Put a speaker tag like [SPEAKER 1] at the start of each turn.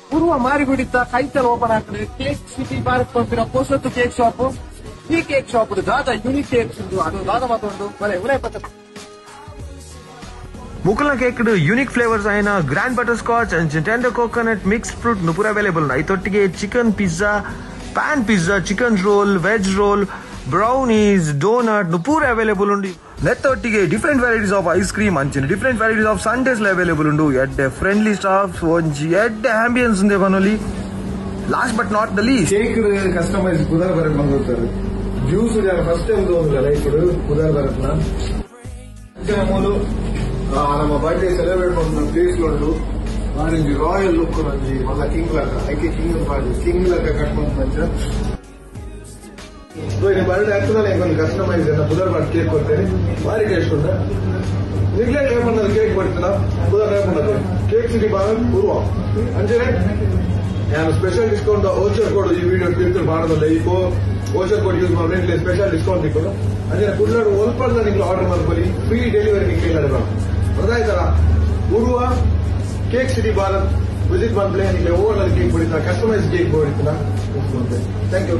[SPEAKER 1] ಪೂರ್ವ ಮಾರಿಗುಡಿತ ಕೈತಲ್ ಓಪನ್ ಆಗ್ತದೆ ಕೇಕ್ ಸಿಟಿ ಭಾರತ್ ಪಂಪಿನ ಪೋಷತ್ತು ಕೇಕ್ ಶಾಪ್ ಈ ಕೇಕ್ ಶಾಪ್ ದಾದ ಯೂನಿಕ್ ಕೇಕ್ಸ್ ಅದು ದಾದ ಮಾತೊಂದು ಮನೆ ಉನೇ ಪತ್ತ
[SPEAKER 2] ಮುಕುಲ್ನ ಕೇಕ್ ಯೂನಿಕ್ ಫ್ಲೇವರ್ಸ್ ಆಯ್ನ grand butter scotch and tender coconut mixed fruit ಪೂರ ಅವೈಲೇಬಲ್ ಐತೊಟ್ಟಿಗೆ chicken pizza pan pizza chicken roll veg roll brownies donut ಪೂರ ಅವೈಲೇಬಲ್ ಉಂಡು ನೆತ್ತೊಟ್ಟಿಗೆ different varieties of ice cream ಅಂಚಿನ different varieties of sundaes available ಉಂಡು ಎಡ್ಡೆ friendly staff ಒಂಜಿ ಎಡ್ಡೆ ಆಂಬಿಯನ್ಸ್ ಉಂದೆ ಬನೊಲಿ last but not the least
[SPEAKER 3] cake customise ಕುದಾರ್ ಬರಕ್ ಬಂದಿರ್ತಾರೆ ಜ್ಯೂಸ್ ಫಸ್ಟ್ ಟೈಮ್ ಲೈಫ್ ಕುದಾರ್ ಬರತ್ನ ಮೂಲು ನಮ್ಮ ಬರ್ಡೇ ಸೆಲೆಬ್ರೇಟ್ ಮಾಡಿದ ಪ್ಲೇಸ್ ಉಂಟು ನಾನೊಂದು ರಾಯಲ್ ಲುಕ್ ನಂಜಿ ಮಲ್ಲ ಕಿಂಗ್ ಲಕ್ಕ ಐಕೆ ಕಿಂಗ್ ಮಾಡಿ ಕಿಂಗ್ ಲಕ್ಕ ಕಟ್ ಮಂಚ ಬರ್ಡೇ ಆಗ್ತದಲ್ಲ ಒಂದು ಕಸ್ಟಮೈಸ್ ಕುದಾರ್ ಮಾಡಿ ಕೇಕ್ ಕೊಡ್ತೇನೆ ಭಾರಿ ಟೇಸ್ಟ್ ಉಂಟ ನಿಗ್ಲೇ ಟ್ರೈ ಮಾಡೋದು ಕೇಕ್ ಕೊಡ್ತೀನ ಕುದಾರ್ ಟ್ರೈ ಮಾಡೋದು ಕೇಕ್ ಸಿಟಿ ಭಾರತ್ ಪೂರ್ವ ಅಂಚನೆ ನಾನು ಸ್ಪೆಷಲ್ ಡಿಸ್ಕೌಂಟ್ ಓಚರ್ ಕೋಡ್ ಈ ವಿಡಿಯೋ ತಿಳ್ಕೊಂಡು ಮಾಡೋದಲ್ಲ ಈಗ ಓಚರ್ ಕೋಡ್ ಯೂಸ್ ಮಾಡಿ ಸ್ಪೆಷಲ್ ಡಿಸ್ಕೌಂಟ್ ತಿಳ್ಕೊಂಡು ಅಂದ್ರೆ ಕುಡ್ಲಾಡು ಒಲ್ಪಡ್ದ ನಿಮ್ಗೆ ಆರ್ಡರ್ ಮಾಡ್ಕೊಳ್ಳಿ ಫ್ರೀ ಡೆಲಿವರಿ ನಿಮ್ಗೆ ಗೊತ್ತಾಯ್ತಲ್ಲ ಪೂರ್ವ ಕೇಕ್ ಸಿಟಿ ಭಾರತ್ ವಿಸಿಟ್ ಮಾಡ್ಲೇ ನಿಮಗೆ ಓವರ್ ಕೇಕ್ ಹೊಡಿತಾ ಕಸ್ಟಮೈಸ್ ಕೇಕ್ ಹೊಡಿತೀನ ಥ್ಯಾಂಕ್ ಯು